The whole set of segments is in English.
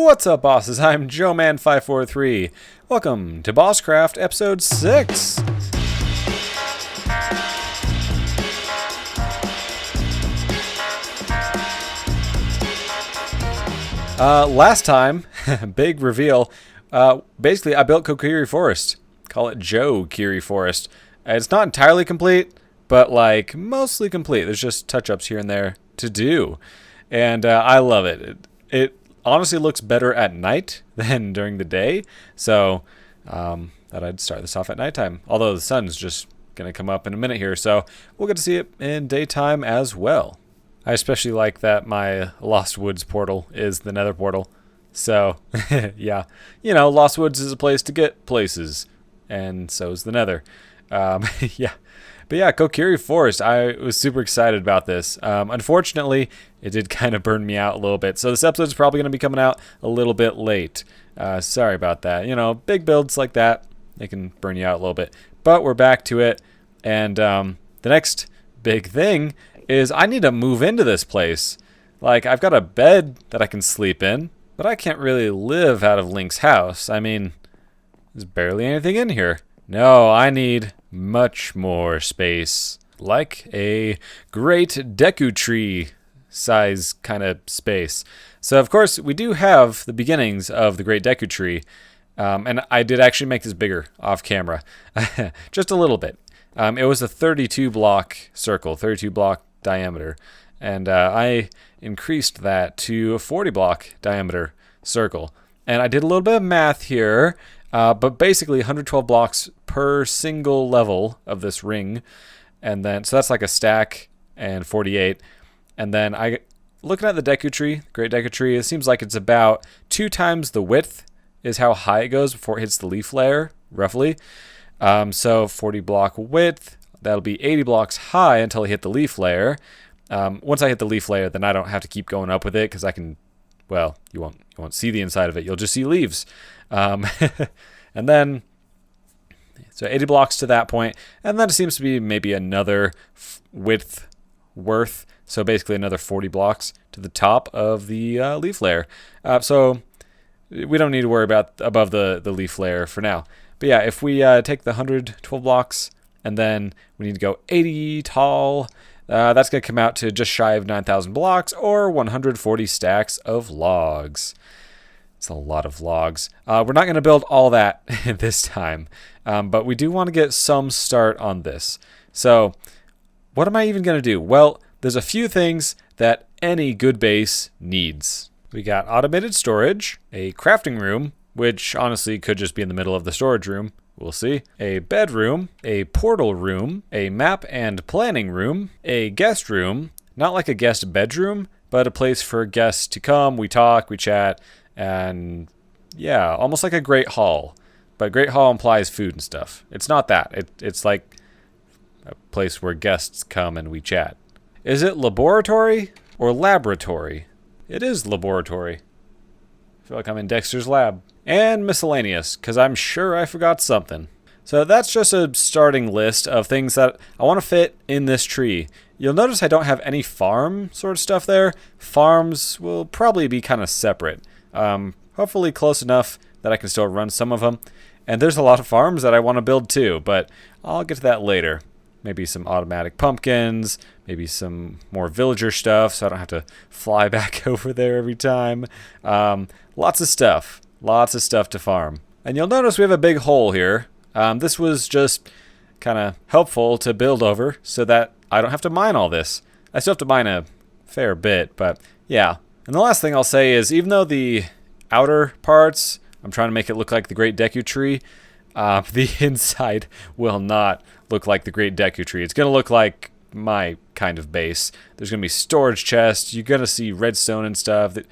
What's up, bosses? I'm JoeMan543. Welcome to BossCraft episode 6. Last time, big reveal. Basically, I built Joekiri Forest. Call it Joekiri Forest. It's not entirely complete, but like mostly complete. There's just touch-ups here and there to do, and I love it. It honestly looks better at night than during the day, so thought I'd start this off at nighttime. Although the sun's just gonna come up in a minute here, so we'll get to see it in daytime as well. I especially like that my Lost Woods portal is the Nether portal. So, yeah. You know, Lost Woods is a place to get places. And so is the Nether. Yeah. But yeah, Joekiri Forest. I was super excited about this. Unfortunately, it did kind of burn me out a little bit. So this episode's probably going to be coming out a little bit late. Sorry about that. You know, big builds like that, they can burn you out a little bit. But we're back to it. And the next big thing is I need to move into this place. Like, I've got a bed that I can sleep in, but I can't really live out of Link's house. I mean, there's barely anything in here. No, I need much more space. Like a Great Deku Tree size kind of space. So, of course, we do have the beginnings of the Great Deku Tree. And I did actually make this bigger off camera. Just a little bit. It was a 32 block circle, 32 block diameter, and I increased that to a 40 block diameter circle. And I did a little bit of math here, but basically 112 blocks per single level of this ring, and then so that's like a stack and 48. And then looking at the Deku Tree, Great Deku Tree, it seems like it's about 2 times the width is how high it goes before it hits the leaf layer, roughly. So 40 block width. That'll be 80 blocks high until I hit the leaf layer. Once I hit the leaf layer, then I don't have to keep going up with it because I can, well, you won't see the inside of it. You'll just see leaves. And then, so 80 blocks to that point. And then it seems to be maybe another width worth. So basically another 40 blocks to the top of the leaf layer. So we don't need to worry about above the leaf layer for now. But yeah, if we take the 112 blocks, and then we need to go 80 tall. That's going to come out to just shy of 9,000 blocks or 140 stacks of logs. It's a lot of logs. We're not going to build all that this time, but we do want to get some start on this. So what am I even going to do? Well, there's a few things that any good base needs. We got automated storage, a crafting room, which honestly could just be in the middle of the storage room. We'll see. A bedroom, a portal room, a map and planning room, a guest room, not like a guest bedroom, but a place for guests to come, we talk, we chat, and yeah, almost like a great hall. But great hall implies food and stuff. It's not that. It's like a place where guests come and we chat. Is it laboratory or laboratory? It is laboratory. I feel like I'm in Dexter's lab. And miscellaneous, because I'm sure I forgot something. So that's just a starting list of things that I want to fit in this tree. You'll notice I don't have any farm sort of stuff there. Farms will probably be kind of separate. Hopefully close enough that I can still run some of them. And there's a lot of farms that I want to build too, but I'll get to that later. Maybe some automatic pumpkins, maybe some more villager stuff so I don't have to fly back over there every time. Lots of stuff. Lots of stuff to farm. And you'll notice we have a big hole here. This was just kind of helpful to build over so that I don't have to mine all this. I still have to mine a fair bit, but yeah. And the last thing I'll say is even though the outer parts, I'm trying to make it look like the Great Deku Tree, the inside will not look like the Great Deku Tree. It's going to look like my kind of base. There's going to be storage chests. You're going to see redstone and stuff that,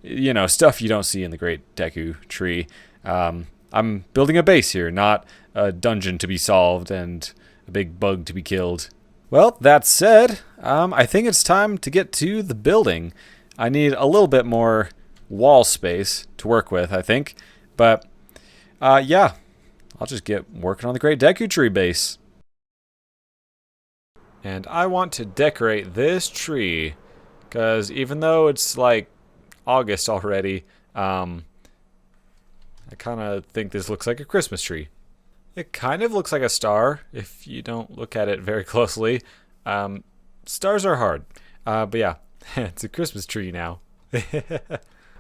you know, stuff you don't see in the Great Deku Tree. I'm building a base here, not a dungeon to be solved and a big bug to be killed. Well, that said, I think it's time to get to the building. I need a little bit more wall space to work with, I think. But, yeah, I'll just get working on the Great Deku Tree base. And I want to decorate this tree, because even though it's like August already, I kind of think this looks like a Christmas tree. It kind of looks like a star if you don't look at it very closely. Stars are hard. But yeah, it's a Christmas tree now.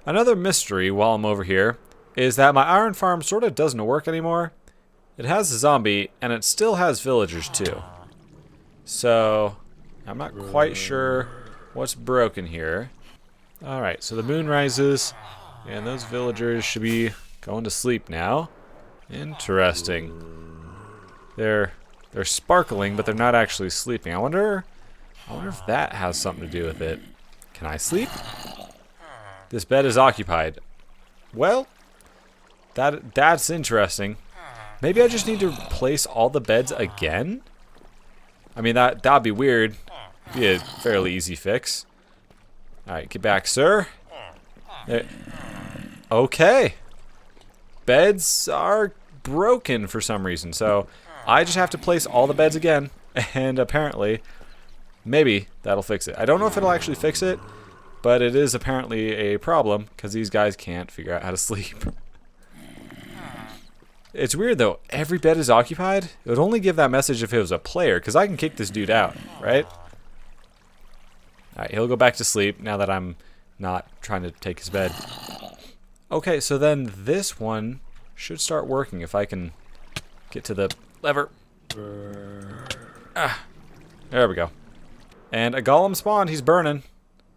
Another mystery while I'm over here is that my iron farm sort of doesn't work anymore. It has a zombie, and it still has villagers too. So, I'm not quite sure what's broken here. Alright, so the moon rises, and those villagers should be going to sleep now. Interesting. They're sparkling, but they're not actually sleeping. I wonder if that has something to do with it. Can I sleep? This bed is occupied. Well, that's interesting. Maybe I just need to place all the beds again? I mean, that'd be weird. Be a fairly easy fix. Alright, get back, sir. There. Okay. Beds are broken for some reason, so I just have to place all the beds again, and apparently, maybe that'll fix it. I don't know if it'll actually fix it, but it is apparently a problem, because these guys can't figure out how to sleep. It's weird though, every bed is occupied. It would only give that message if it was a player, because I can kick this dude out, right? Alright, he'll go back to sleep now that I'm not trying to take his bed. Okay, so then this one should start working if I can get to the lever. There we go. And a golem spawned, he's burning.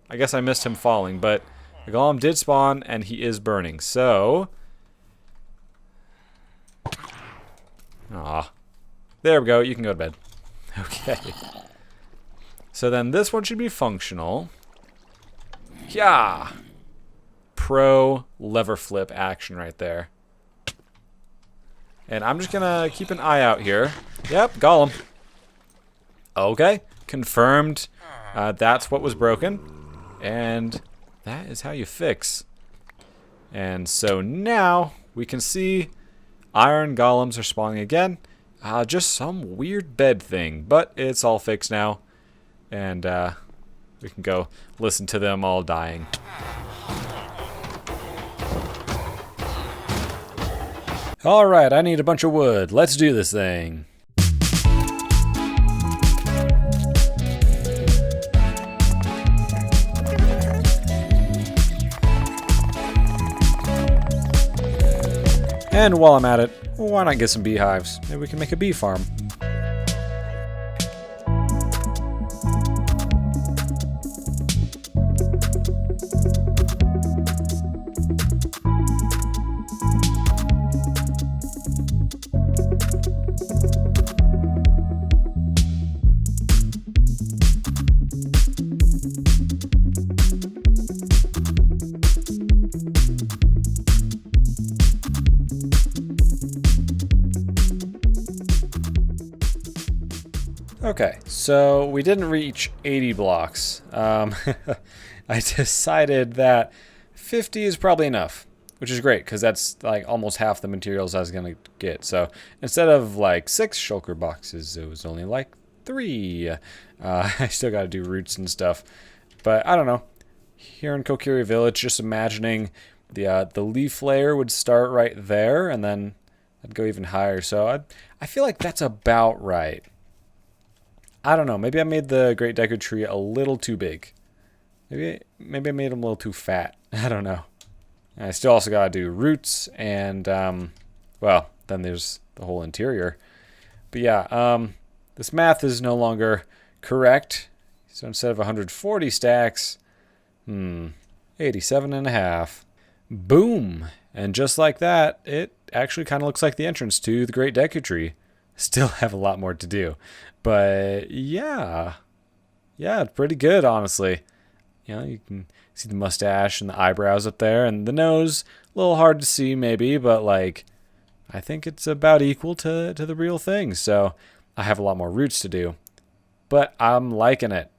I guess I missed him falling, but a golem did spawn and he is burning, so... Aw. There we go, you can go to bed. Okay. So then this one should be functional. Yeah! Pro lever flip action right there. And I'm just gonna keep an eye out here. Yep, golem. Okay, confirmed. That's what was broken. And that is how you fix. And so now we can see iron golems are spawning again. Just some weird bed thing, but it's all fixed now. And we can go listen to them all dying. Alright, I need a bunch of wood. Let's do this thing. And while I'm at it, why not get some beehives? Maybe we can make a bee farm. Okay, so we didn't reach 80 blocks. I decided that 50 is probably enough, which is great because that's like almost half the materials I was going to get. So instead of like 6 shulker boxes, it was only like 3. I still got to do roots and stuff, but I don't know. Here in Joekiri Village, just imagining the leaf layer would start right there, and then I'd go even higher. So I feel like that's about right. I don't know. Maybe I made the Great Deku Tree a little too big. Maybe I made him a little too fat. I don't know. I still also got to do roots and, well, then there's the whole interior. But yeah, this math is no longer correct. So instead of 140 stacks, 87 and a half. Boom. And just like that, it actually kind of looks like the entrance to the Great Deku Tree. Still have a lot more to do. But yeah, it's pretty good, honestly. You know, you can see the mustache and the eyebrows up there, and the nose, a little hard to see maybe, but like, I think it's about equal to the real thing. So I have a lot more roots to do, but I'm liking it.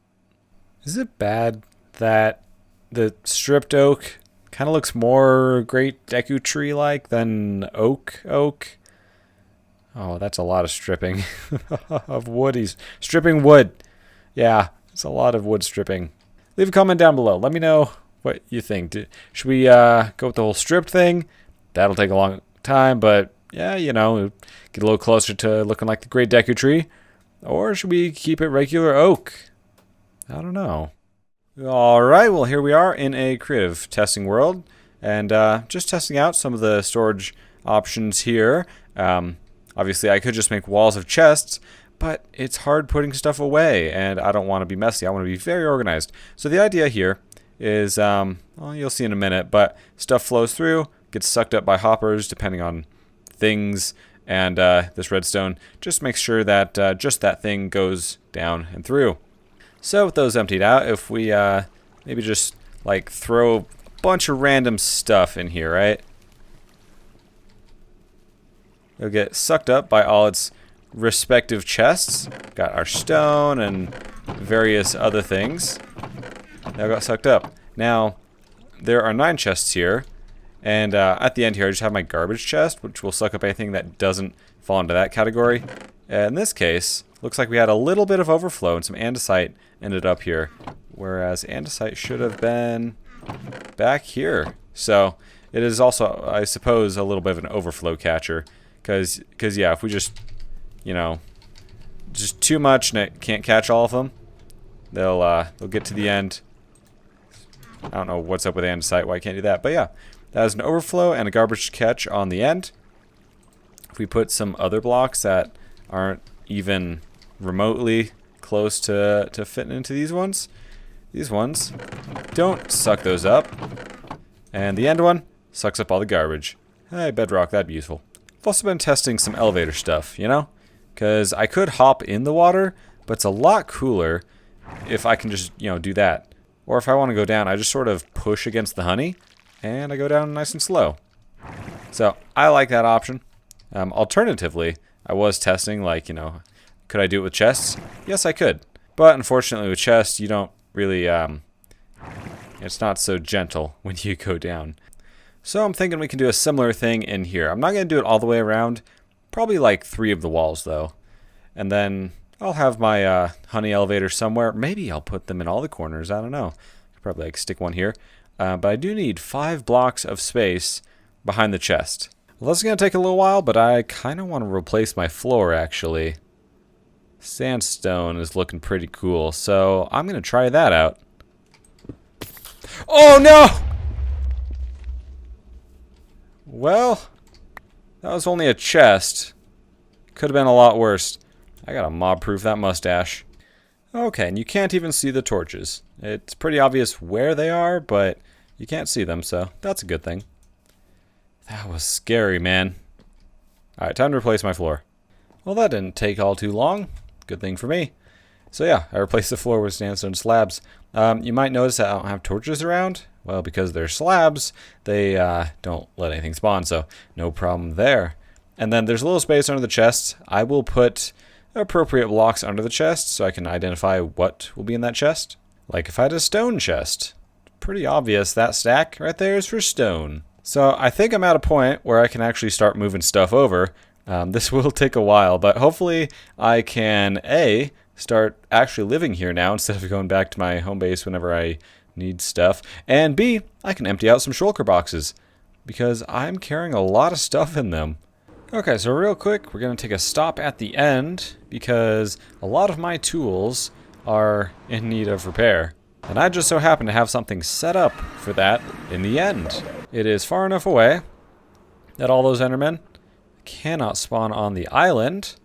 Is it bad that the stripped oak kind of looks more Great Deku Tree like than oak? Oh, that's a lot of stripping of wood. He's stripping wood. Yeah, it's a lot of wood stripping. Leave a comment down below. Let me know What you think? Should we go with the whole strip thing? That'll take a long time, but yeah, you know, get a little closer to looking like the Great Deku Tree. Or should we keep it regular oak? I don't know. All right, well, here we are in a creative testing world, and just testing out some of the storage options here. Obviously, I could just make walls of chests, but it's hard putting stuff away, and I don't want to be messy. I want to be very organized. So the idea here is, well, you'll see in a minute, but stuff flows through, gets sucked up by hoppers, depending on things, and this redstone just makes sure that just that thing goes down and through. So with those emptied out, if we maybe just like throw a bunch of random stuff in here, right? It'll get sucked up by all its respective chests. Got our stone and various other things. That got sucked up. Now, there are 9 chests here. And at the end here, I just have my garbage chest, which will suck up anything that doesn't fall into that category. In this case, looks like we had a little bit of overflow and some andesite ended up here. Whereas andesite should have been back here. So it is also, I suppose, a little bit of an overflow catcher. Because yeah, if we just, you know, just too much and it can't catch all of them, they'll get to the end. I don't know what's up with andesite, why I can't do that. But yeah, that is an overflow and a garbage catch on the end. If we put some other blocks that aren't even remotely close to fitting into these ones don't suck those up. And the end one sucks up all the garbage. Hey, bedrock, that'd be useful. I've also been testing some elevator stuff, you know? Because I could hop in the water, but it's a lot cooler if I can just, you know, do that. Or if I want to go down, I just sort of push against the honey, and I go down nice and slow. So, I like that option. Alternatively, I was testing, like, you know, could I do it with chests? Yes, I could. But unfortunately with chests, you don't really, it's not so gentle when you go down. So I'm thinking we can do a similar thing in here. I'm not going to do it all the way around. Probably like 3 of the walls, though. And then I'll have my honey elevator somewhere. Maybe I'll put them in all the corners. I don't know. Could probably like stick one here. But I do need 5 blocks of space behind the chest. Well, this is going to take a little while, but I kind of want to replace my floor, actually. Sandstone is looking pretty cool, so I'm going to try that out. Oh, no! Well, that was only a chest. Could have been a lot worse. I gotta mob-proof that mustache. Okay, and you can't even see the torches. It's pretty obvious where they are, but you can't see them, so that's a good thing. That was scary, man. Alright, time to replace my floor. Well, that didn't take all too long. Good thing for me. So yeah, I replaced the floor with sandstone slabs. You might notice that I don't have torches around. Well, because they're slabs, they don't let anything spawn, so no problem there. And then there's a little space under the chest. I will put appropriate blocks under the chest so I can identify what will be in that chest. Like if I had a stone chest. Pretty obvious that stack right there is for stone. So I think I'm at a point where I can actually start moving stuff over. This will take a while, but hopefully I can, A, start actually living here now instead of going back to my home base whenever I need stuff. And B, I can empty out some shulker boxes because I'm carrying a lot of stuff in them. Okay, so real quick, we're going to take a stop at the end because a lot of my tools are in need of repair. And I just so happen to have something set up for that in the end. It is far enough away that all those Endermen cannot spawn on the island.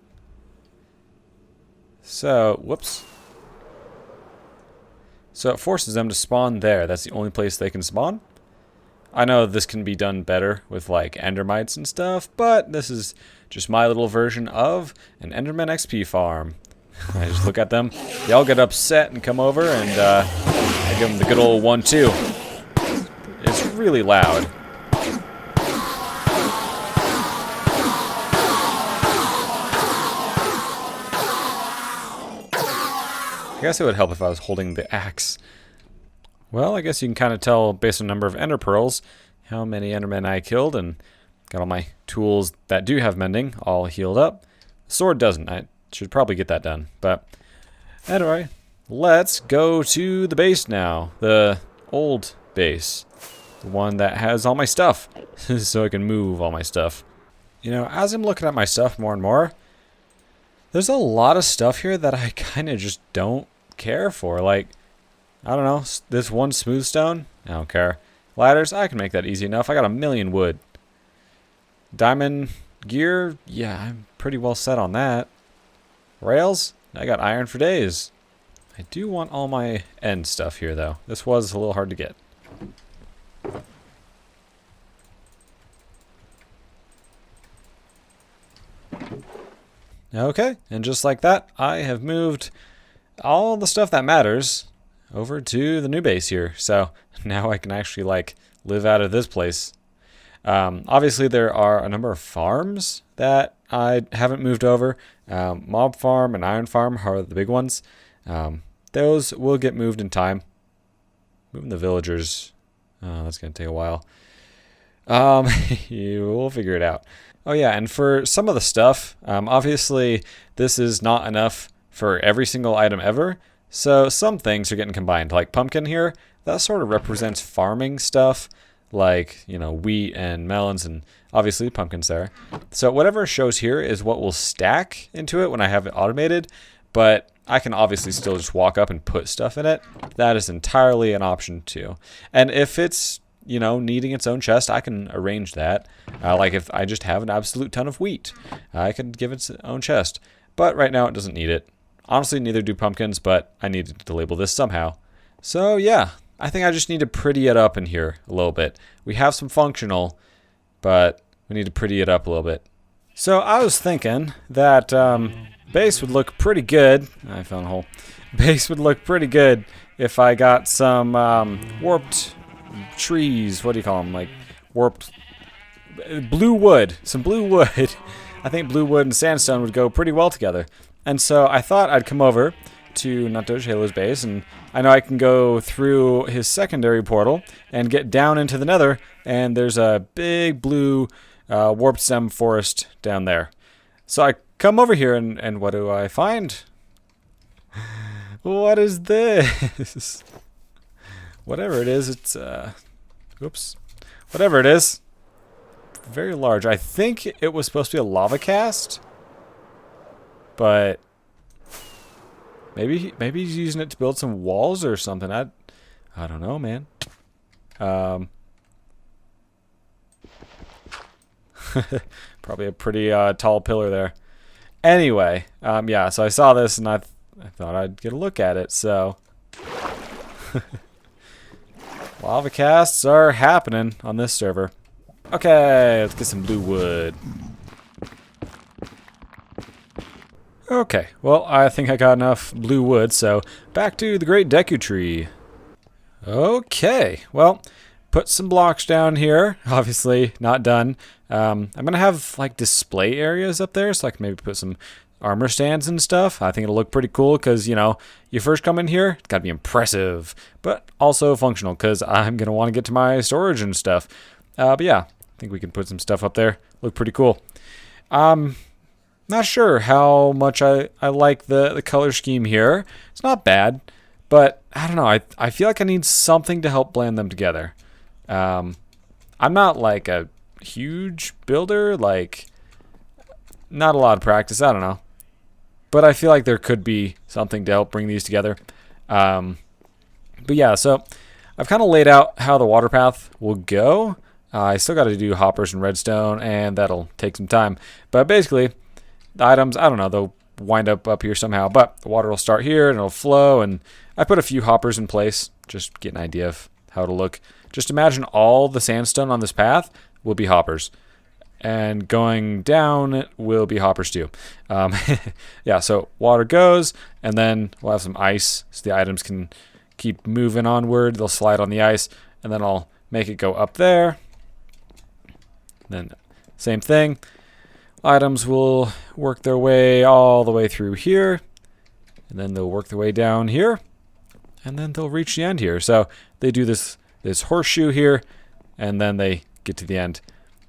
So, whoops. So it forces them to spawn there. That's the only place they can spawn. I know this can be done better with like endermites and stuff, but this is just my little version of an Enderman XP farm. I just look at them, they all get upset and come over, and I give them the good old 1-2. It's really loud. I guess it would help if I was holding the axe. Well, I guess you can kind of tell based on the number of ender pearls how many endermen I killed, and got all my tools that do have mending all healed up. The sword doesn't. I should probably get that done. But anyway, let's go to the base now. The old base. The one that has all my stuff, so I can move all my stuff. You know, as I'm looking at my stuff more and more, there's a lot of stuff here that I kind of just don't care for. Like, I don't know, this one smooth stone, I don't care. Ladders, I can make that easy enough. I got 1,000,000 wood. Diamond gear, yeah, I'm pretty well set on that. Rails, I got iron for days. I do want all my end stuff here, though. This was a little hard to get. Okay, and just like that, I have moved all the stuff that matters over to the new base here. So now I can actually, like, live out of this place. Obviously, there are a number of farms that I haven't moved over. Mob farm and iron farm are the big ones. Those will get moved in time. Moving the villagers, that's going to take a while. We'll figure it out. Oh yeah, and for some of the stuff, obviously this is not enough for every single item ever. So some things are getting combined. Like pumpkin here, that sort of represents farming stuff. Like, you know, wheat and melons and obviously pumpkins there. So whatever shows here is what will stack into it when I have it automated. But I can obviously still just walk up and put stuff in it. That is entirely an option too. And if it's, you know, needing its own chest, I can arrange that. Like if I just have an absolute ton of wheat, I can give it its own chest. But right now it doesn't need it. Honestly, neither do pumpkins, but I needed to label this somehow. So yeah, I think I just need to pretty it up in here a little bit. We have some functional, but we need to pretty it up a little bit. So I was thinking that base would look pretty good. I found a hole. Base would look pretty good if I got some warped trees. What do you call them? Like warped blue wood. Some blue wood. I think blue wood and sandstone would go pretty well together. And so I thought I'd come over to Nutdoge Halo's base, and I know I can go through his secondary portal and get down into the nether, and there's a big blue warped stem forest down there. So I come over here, and what do I find? What is this? Whatever it is, it's, oops. Whatever it is, very large. I think it was supposed to be a lava cast, but maybe he's using it to build some walls or something. I don't know, man. Probably a pretty tall pillar there. Anyway, yeah, so I saw this and I thought I'd get a look at it, so lava casts are happening on this server. Okay, let's get some blue wood. Okay, well, I think I got enough blue wood, so back to the Great Deku Tree. Okay, well, put some blocks down here. Obviously, not done. I'm going to have, like, display areas up there, so I can maybe put some armor stands and stuff. I think it'll look pretty cool, because, you know, you first come in here, it's got to be impressive, but also functional, because I'm going to want to get to my storage and stuff. But yeah, I think we can put some stuff up there. Look pretty cool. Not sure how much I like the color scheme here. It's not bad, but I don't know. I feel like I need something to help blend them together. I'm not like a huge builder, like not a lot of practice. I don't know, but I feel like there could be something to help bring these together. But yeah, so I've kind of laid out how the water path will go. I still got to do hoppers and redstone, and that'll take some time. But basically, the items, I don't know, they'll wind up here somehow, but the water will start here and it'll flow, and I put a few hoppers in place, just get an idea of how it'll look. Just imagine all the sandstone on this path will be hoppers, and going down will be hoppers too. Yeah, so water goes, and then we'll have some ice so the items can keep moving onward. They'll slide on the ice, and then I'll make it go up there. Then same thing. Items will work their way all the way through here, and then they'll work their way down here, and then they'll reach the end here. So they do this horseshoe here, and then they get to the end.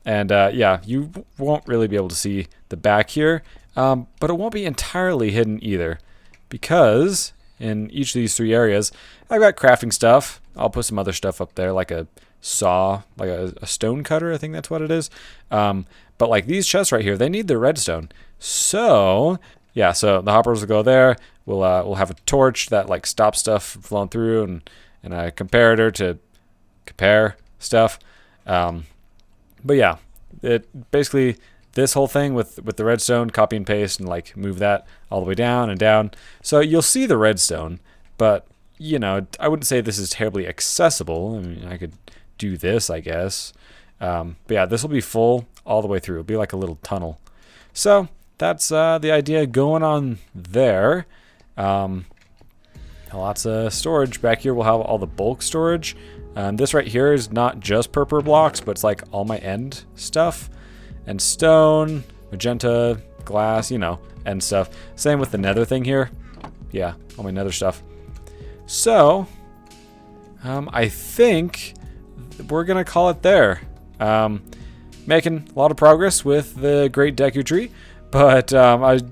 And yeah, you won't really be able to see the back here, but it won't be entirely hidden either, because in each of these three areas, I've got crafting stuff, I'll put some other stuff up there, like a saw, like a stone cutter. I think that's what it is. But like these chests right here, they need their redstone. So yeah, so the hoppers will go there. We'll have a torch that like stops stuff from flowing through, and a comparator to compare stuff. But yeah, it basically this whole thing with the redstone, copy and paste, and like move that all the way down and down. So you'll see the redstone, but you know, I wouldn't say this is terribly accessible. I mean, I could do this, I guess. But yeah, this will be full all the way through. It'll be like a little tunnel. So that's the idea going on there. Lots of storage. Back here we'll have all the bulk storage. This right here is not just purple blocks, but it's like all my end stuff. And stone, magenta, glass, you know, and stuff. Same with the nether thing here. Yeah, all my nether stuff. So, I think we're going to call it there. Making a lot of progress with the Great Deku Tree, but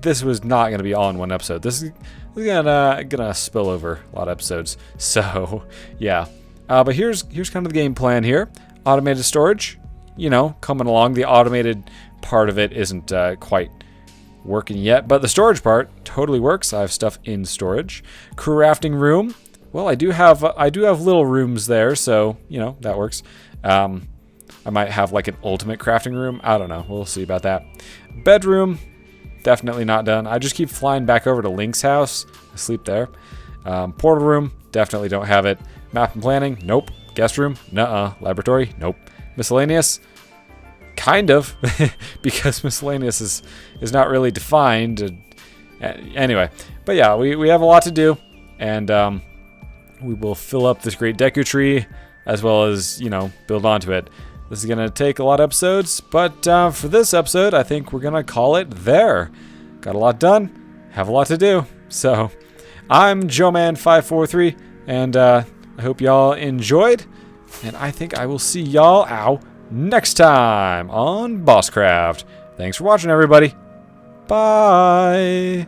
this was not going to be all in one episode. This is gonna spill over a lot of episodes. So, yeah. But here's kind of the game plan here. Automated storage, you know, coming along. The automated part of it isn't quite working yet, but the storage part totally works. I have stuff in storage. Crafting room. Well, I do have little rooms there, so you know that works. I might have like an ultimate crafting room. I don't know. We'll see about that. Bedroom, definitely not done. I just keep flying back over to Link's house. I sleep there. Portal room, definitely don't have it. Map and planning, nope. Guest room, nuh-uh. Laboratory, nope. Miscellaneous, kind of, because miscellaneous is not really defined. Anyway, but yeah, we have a lot to do, and we will fill up this Great Deku Tree as well as, you know, build onto it. This is going to take a lot of episodes, but for this episode, I think we're going to call it there. Got a lot done, have a lot to do. So, I'm Joeman543, and I hope y'all enjoyed, and I think I will see y'all next time on BossCraft. Thanks for watching, everybody. Bye.